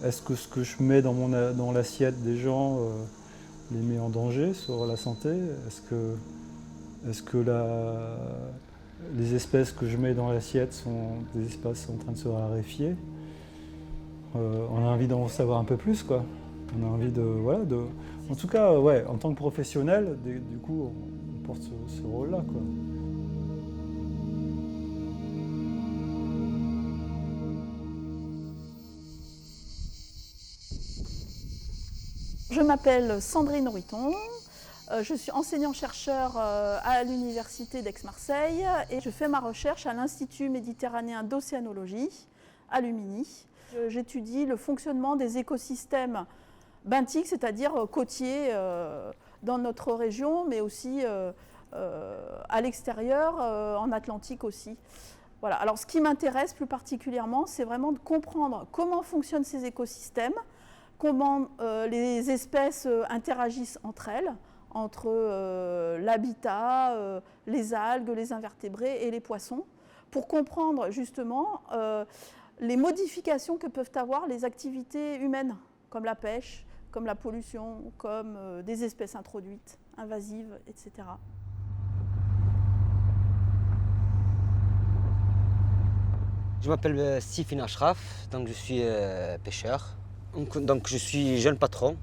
Est-ce que ce que je mets dans l'assiette des gens les met en danger sur la santé? Est-ce que les espèces que je mets dans l'assiette sont des espèces en train de se raréfier? On a envie d'en savoir un peu plus, quoi. On a envie En tout cas, ouais, en tant que professionnel, du coup, on porte ce rôle-là, quoi. Je m'appelle Sandrine Ruiton, je suis enseignant-chercheur à l'Université d'Aix-Marseille et je fais ma recherche à l'Institut méditerranéen d'océanologie à Lumini. J'étudie le fonctionnement des écosystèmes benthiques, c'est-à-dire côtiers dans notre région, mais aussi à l'extérieur, en Atlantique aussi. Voilà. Alors ce qui m'intéresse plus particulièrement, c'est vraiment de comprendre comment fonctionnent ces écosystèmes, comment les espèces interagissent entre elles, entre l'habitat, les algues, les invertébrés et les poissons, pour comprendre justement les modifications que peuvent avoir les activités humaines, comme la pêche, comme la pollution, comme des espèces introduites, invasives, etc. Je m'appelle Sifin Ashraf, donc je suis pêcheur. Donc je suis jeune patron,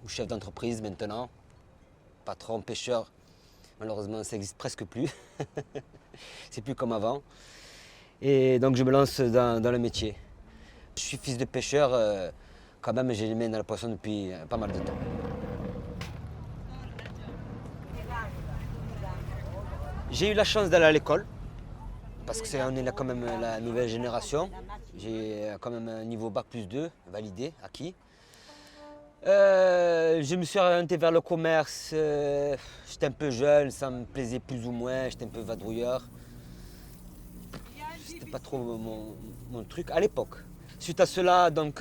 ou chef d'entreprise maintenant. Patron, pêcheur, malheureusement ça n'existe presque plus. C'est plus comme avant. Et donc je me lance dans le métier. Je suis fils de pêcheur, quand même j'ai les mains dans la poisson depuis pas mal de temps. J'ai eu la chance d'aller à l'école, parce qu'on est là quand même la nouvelle génération. J'ai quand même un niveau bac+2 validé, acquis. Je me suis orienté vers le commerce, j'étais un peu jeune, ça me plaisait plus ou moins, j'étais un peu vadrouilleur. C'était pas trop mon truc à l'époque. Suite à cela, donc,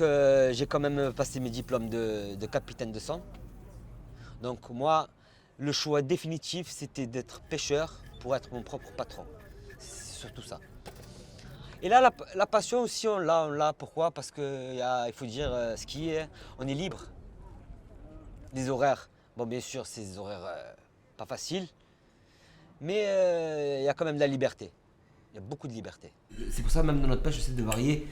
j'ai quand même passé mes diplômes de capitaine de sang. Donc moi, le choix définitif, c'était d'être pêcheur pour être mon propre patron. C'est surtout ça. Et là, la passion aussi, on l'a. Pourquoi? Parce qu'il faut dire ce qui est, on est libre. Des horaires, bon bien sûr, c'est des horaires pas faciles, mais il y a quand même de la liberté. Il y a beaucoup de liberté. C'est pour ça même dans notre pêche, j'essaie de varier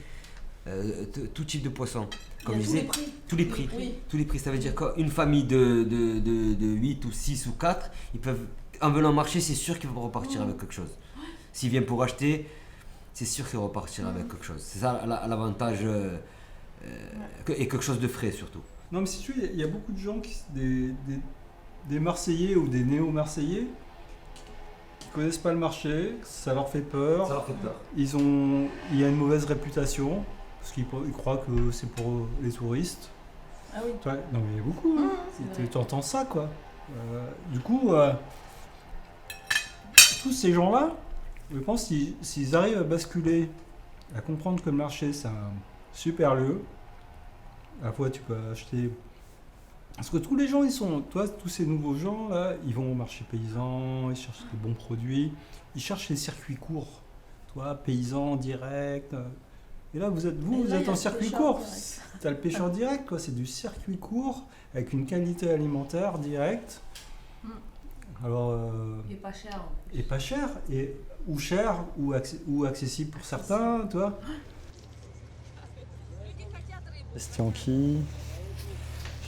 tout type de poisson. Comme je disais, tous les prix. Oui. Tous les prix, ça veut dire qu'une famille de 8 ou 6 ou 4, ils peuvent, en venant marcher, c'est sûr qu'ils vont repartir avec quelque chose. S'ils viennent pour acheter, c'est sûr qu'ils vont repartir avec quelque chose. C'est ça l'avantage, et quelque chose de frais surtout. Non, mais si tu veux, il y a beaucoup de gens, des Marseillais ou des néo-Marseillais, qui connaissent pas le marché, ça leur fait peur. Ça leur fait peur. Il y a une mauvaise réputation, parce qu'ils croient que c'est pour les touristes. Ah oui. Non, mais il y a beaucoup, hein. Tu entends ça, quoi. Du coup, tous ces gens-là, je pense s'ils arrivent à basculer, à comprendre que le marché, c'est un super lieu, à la fois tu peux acheter. Parce que tous les gens, tous ces nouveaux gens là, ils vont au marché paysan, ils cherchent des bons produits, ils cherchent les circuits courts. Toi, paysan direct. Et là, vous êtes en circuit court. Tu as le pêcheur direct, quoi. C'est du circuit court avec une qualité alimentaire directe. Alors, et pas cher. Et pas cher, ou cher, ou accessible pour certains, toi. Estianqui,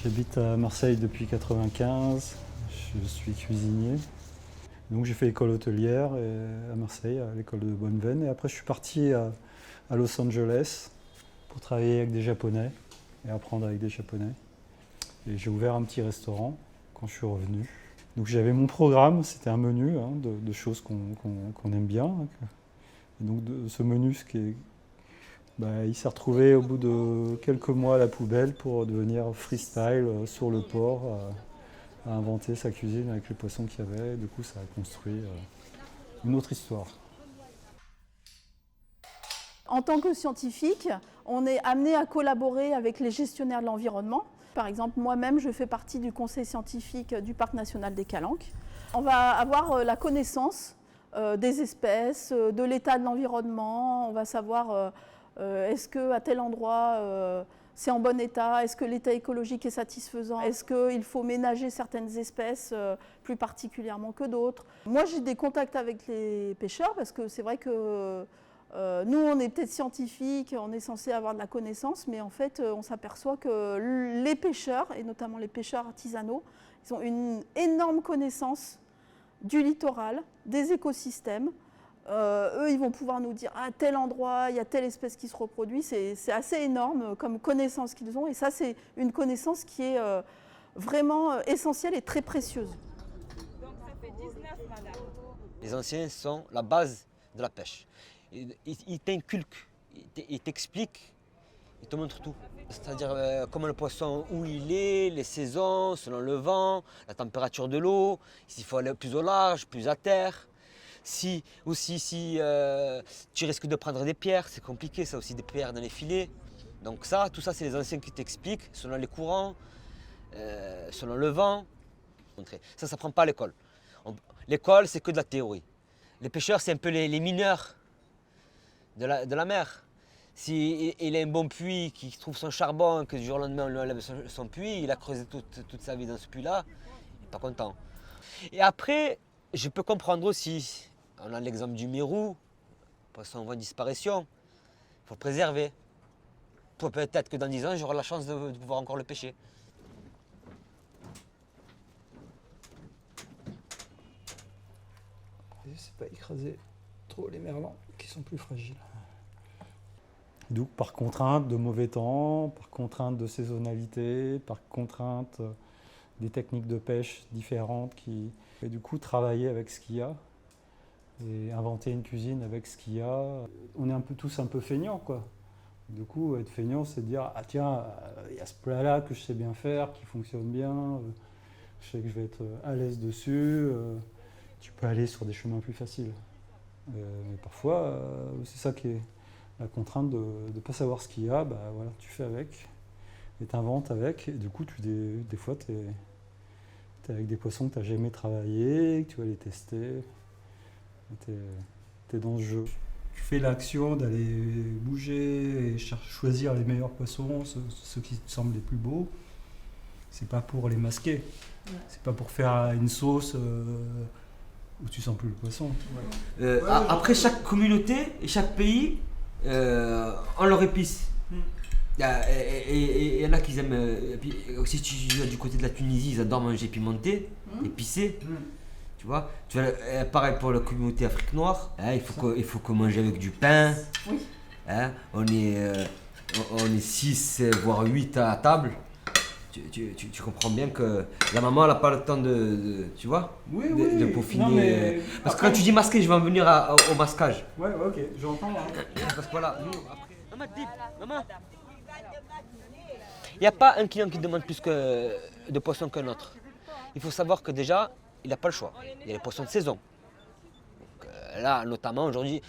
j'habite à Marseille depuis 1995, je suis cuisinier. Donc j'ai fait l'école hôtelière à Marseille, à l'école de Bonneveine. Et après je suis parti à Los Angeles pour travailler avec des Japonais et apprendre avec des Japonais. Et j'ai ouvert un petit restaurant quand je suis revenu. Donc j'avais mon programme, c'était un menu de choses qu'on aime bien. Et donc ce menu, il s'est retrouvé au bout de quelques mois à la poubelle pour devenir freestyle sur le port, à inventer sa cuisine avec les poissons qu'il y avait. Du coup, ça a construit une autre histoire. En tant que scientifique, on est amené à collaborer avec les gestionnaires de l'environnement. Par exemple, moi-même, je fais partie du conseil scientifique du Parc national des Calanques. On va avoir la connaissance des espèces, de l'état de l'environnement, on va savoir Est-ce qu'à tel endroit, c'est en bon état? Est-ce que l'état écologique est satisfaisant? Est-ce qu'il faut ménager certaines espèces plus particulièrement que d'autres? Moi, j'ai des contacts avec les pêcheurs parce que c'est vrai que nous, on est peut-être scientifiques, on est censé avoir de la connaissance, mais en fait, on s'aperçoit que les pêcheurs, et notamment les pêcheurs artisanaux, ils ont une énorme connaissance du littoral, des écosystèmes. Eux, ils vont pouvoir nous dire à tel endroit, il y a telle espèce qui se reproduit. C'est assez énorme comme connaissance qu'ils ont. Et ça, c'est une connaissance qui est vraiment essentielle et très précieuse. Donc ça fait 19, madame. Les anciens sont la base de la pêche. Ils t'inculquent, ils t'expliquent, ils te montrent tout. C'est-à-dire comment le poisson, où il est, les saisons, selon le vent, la température de l'eau, s'il faut aller plus au large, plus à terre. Si tu risques de prendre des pierres, c'est compliqué ça aussi, des pierres dans les filets. Donc ça, tout ça, c'est les anciens qui t'expliquent, selon les courants, selon le vent. Ça ne s'apprend pas à l'école. L'école, c'est que de la théorie. Les pêcheurs, c'est un peu les mineurs de la mer. S'il a un bon puits, qu'il trouve son charbon, que du jour au lendemain, on lui enlève son puits, il a creusé toute sa vie dans ce puits-là, il n'est pas content. Et après, je peux comprendre aussi, on a l'exemple du mérou, poisson en voie de disparition, il faut le préserver. Peut-être que dans 10 ans, j'aurai la chance de pouvoir encore le pêcher. C'est pas écraser trop les merlans qui sont plus fragiles. Donc par contrainte de mauvais temps, par contrainte de saisonnalité, par contrainte des techniques de pêche différentes et du coup travailler avec ce qu'il y a et inventer une cuisine avec ce qu'il y a. On est tous un peu feignants quoi. Du coup être feignant c'est dire ah tiens il y a ce plat là que je sais bien faire, qui fonctionne bien, je sais que je vais être à l'aise dessus. Tu peux aller sur des chemins plus faciles. Mais parfois c'est ça qui est la contrainte de ne pas savoir ce qu'il y a, bah voilà, tu fais avec et tu inventes avec. Et du coup, des fois, tu es avec des poissons que tu n'as jamais travaillé, que tu vas les tester. Tu es dans ce jeu. Tu fais l'action d'aller bouger et choisir les meilleurs poissons, ceux qui te semblent les plus beaux. C'est pas pour les masquer. Ouais. C'est pas pour faire une sauce où tu sens plus le poisson. Ouais. Après, chaque communauté et chaque pays ont leur épice. Et il y en a qui aiment. Si tu vas du côté de la Tunisie, ils adorent manger pimenté, épicé. Tu vois, pareil pour la communauté Afrique noire. Il faut que manger avec du pain. Oui. On est 6 voire 8 à table. Tu comprends bien que la maman n'a pas le temps tu vois, de peaufiner. Non, mais parce que quand tu dis masquer, je vais en venir au masquage. Ouais, ok, j'entends. Parce que voilà, nous, après... Maman, il n'y a pas un client qui demande plus de poissons qu'un autre. Il faut savoir que déjà, il n'a pas le choix. Il y a les poissons de saison. Donc, là, notamment aujourd'hui,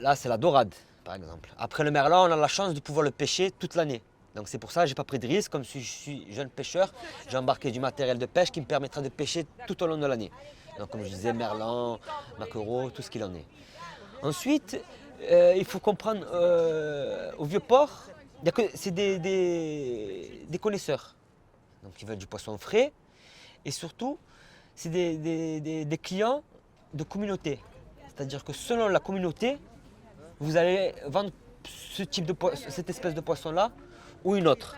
là c'est la dorade, par exemple. Après le merlan, on a la chance de pouvoir le pêcher toute l'année. Donc c'est pour ça que je n'ai pas pris de risque, comme je suis jeune pêcheur, j'ai embarqué du matériel de pêche qui me permettra de pêcher tout au long de l'année. Donc comme je disais, merlan, maquereau, tout ce qu'il en est. Ensuite, il faut comprendre, au Vieux-Port, c'est des connaisseurs. Donc ils veulent du poisson frais et surtout, c'est des clients de communauté. C'est-à-dire que selon la communauté, vous allez vendre cette espèce de poisson-là ou une autre,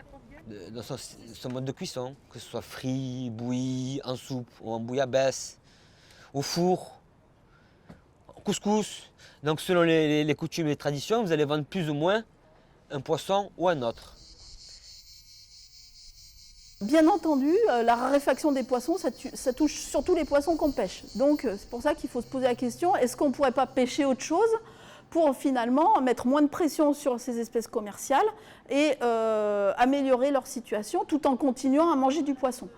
dans son mode de cuisson, que ce soit frit, bouilli, en soupe ou en bouillabaisse, au four, au couscous. Donc selon les coutumes et les traditions, vous allez vendre plus ou moins un poisson ou un autre. Bien entendu, la raréfaction des poissons, ça touche surtout les poissons qu'on pêche. Donc c'est pour ça qu'il faut se poser la question, est-ce qu'on ne pourrait pas pêcher autre chose pour finalement mettre moins de pression sur ces espèces commerciales et améliorer leur situation tout en continuant à manger du poisson.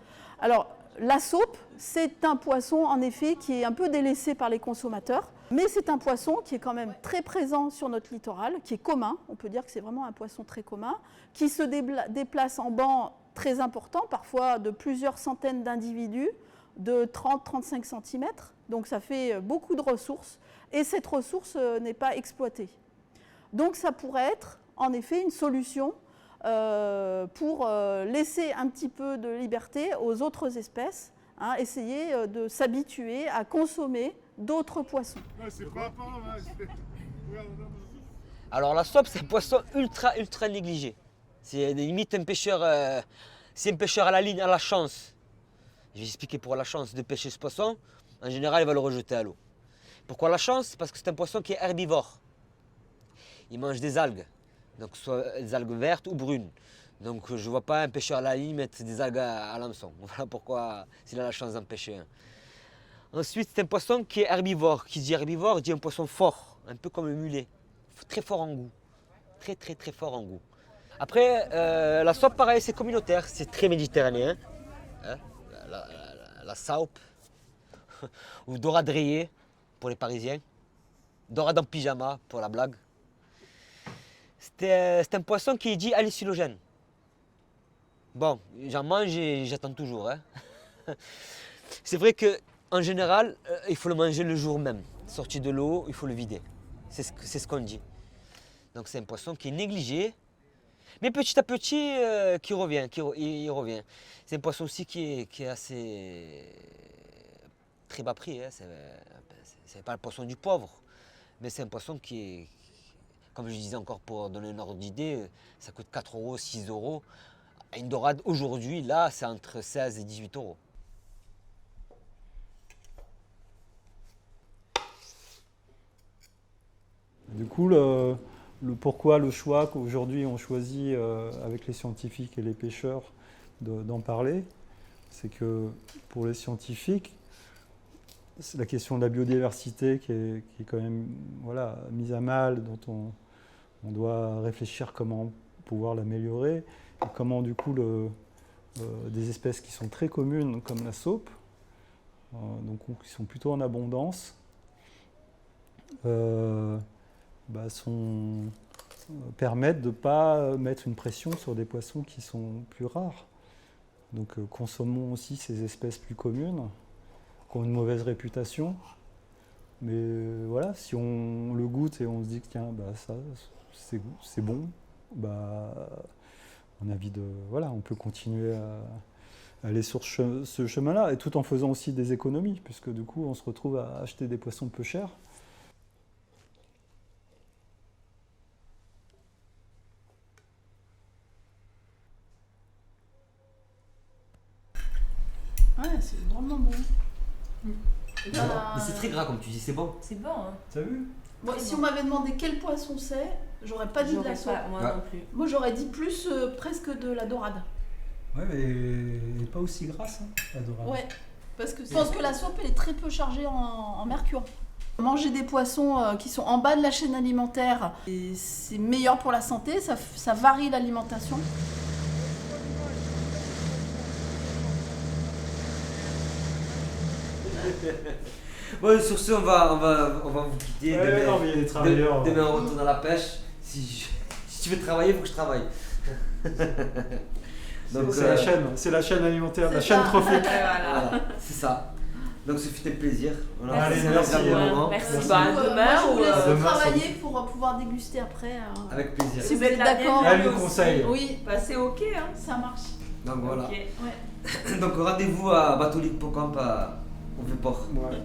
Alors la saupe, c'est un poisson en effet qui est un peu délaissé par les consommateurs, mais c'est un poisson qui est quand même très présent sur notre littoral, qui est commun, on peut dire que c'est vraiment un poisson très commun, qui se déplace en bancs très importants, parfois de plusieurs centaines d'individus, de 30-35 cm, donc ça fait beaucoup de ressources. Et cette ressource n'est pas exploitée. Donc ça pourrait être en effet une solution pour laisser un petit peu de liberté aux autres espèces, hein, essayer de s'habituer à consommer d'autres poissons. Alors la sope, c'est un poisson ultra négligé. C'est limite un pêcheur, si un pêcheur à la ligne a la chance, je vais expliquer pour la chance de pêcher ce poisson, en général il va le rejeter à l'eau. Pourquoi la chance? Parce que c'est un poisson qui est herbivore. Il mange des algues, donc soit des algues vertes ou brunes. Donc je ne vois pas un pêcheur à la ligne mettre des algues à l'hameçon. Voilà pourquoi s'il a la chance d'en pêcher un. Ensuite, c'est un poisson qui est herbivore. Qui dit herbivore dit un poisson fort, un peu comme le mulet. Très fort en goût. Très fort en goût. Après, la sope, pareil, c'est communautaire. C'est très méditerranéen. Hein, la saupe. Ou dorade rayée pour les Parisiens. Dorade en pyjama pour la blague. C'est un poisson qui est dit hallucinogène. Bon, j'en mange et j'attends toujours. Hein. C'est vrai qu'en général, il faut le manger le jour même. Sorti de l'eau, il faut le vider. C'est ce qu'on dit. Donc c'est un poisson qui est négligé, mais petit à petit, qui revient, il revient. C'est un poisson aussi qui est assez très bas prix. Hein. C'est pas le poisson du pauvre, mais c'est un poisson qui est, comme je disais encore pour donner un ordre d'idée, ça coûte 4 euros, 6 euros. Une dorade aujourd'hui, là, c'est entre 16 et 18 euros. Du coup, le pourquoi, le choix qu'aujourd'hui on choisit avec les scientifiques et les pêcheurs d'en parler, c'est que pour les scientifiques, c'est la question de la biodiversité qui est quand même voilà, mise à mal, dont on doit réfléchir comment pouvoir l'améliorer, et comment du coup des espèces qui sont très communes comme la saupe, donc qui sont plutôt en abondance, permettent de ne pas mettre une pression sur des poissons qui sont plus rares. Donc consommons aussi ces espèces plus communes, qui ont une mauvaise réputation. Mais voilà, si on le goûte et on se dit que tiens, ça c'est bon, on a envie de, voilà, on peut continuer à aller sur ce chemin-là, et tout en faisant aussi des économies, puisque du coup on se retrouve à acheter des poissons peu chers. Ouais, c'est vraiment bon. Mais c'est très gras comme tu dis, c'est bon. C'est bon, hein. T'as vu? Bon, si on m'avait demandé quel poisson c'est, j'aurais pas dit de la saupe. Moi Ouais. non plus. Moi j'aurais dit plus presque de la dorade. Ouais, mais elle n'est pas aussi grasse, hein, la dorade. Ouais, parce que je pense que la saupe elle est très peu chargée en mercure. Manger des poissons qui sont en bas de la chaîne alimentaire, c'est meilleur pour la santé, ça varie l'alimentation. Bon, sur ce, on va vous quitter. Ouais, non, mais il y a des travailleurs. Demain, on retourne à la pêche. Si tu veux travailler, il faut que je travaille. Donc, C'est la chaîne alimentaire, la C'est chaîne ça. trophique. voilà, c'est ça. Donc, ce fut un plaisir. Voilà, Allez, c'est un merci. agréable moment. Merci. Merci. Bah, Moi, demain je vous ou laisse demain, travailler pour pouvoir déguster après. Avec plaisir. Si vous êtes êtes la d'accord. bienvenue. Elle nous conseille. Oui, Bah, c'est ok, hein. ça marche. Donc voilà. Ok. Ouais. Donc rendez-vous à bateaulique.com au Vieux-Port. Ouais.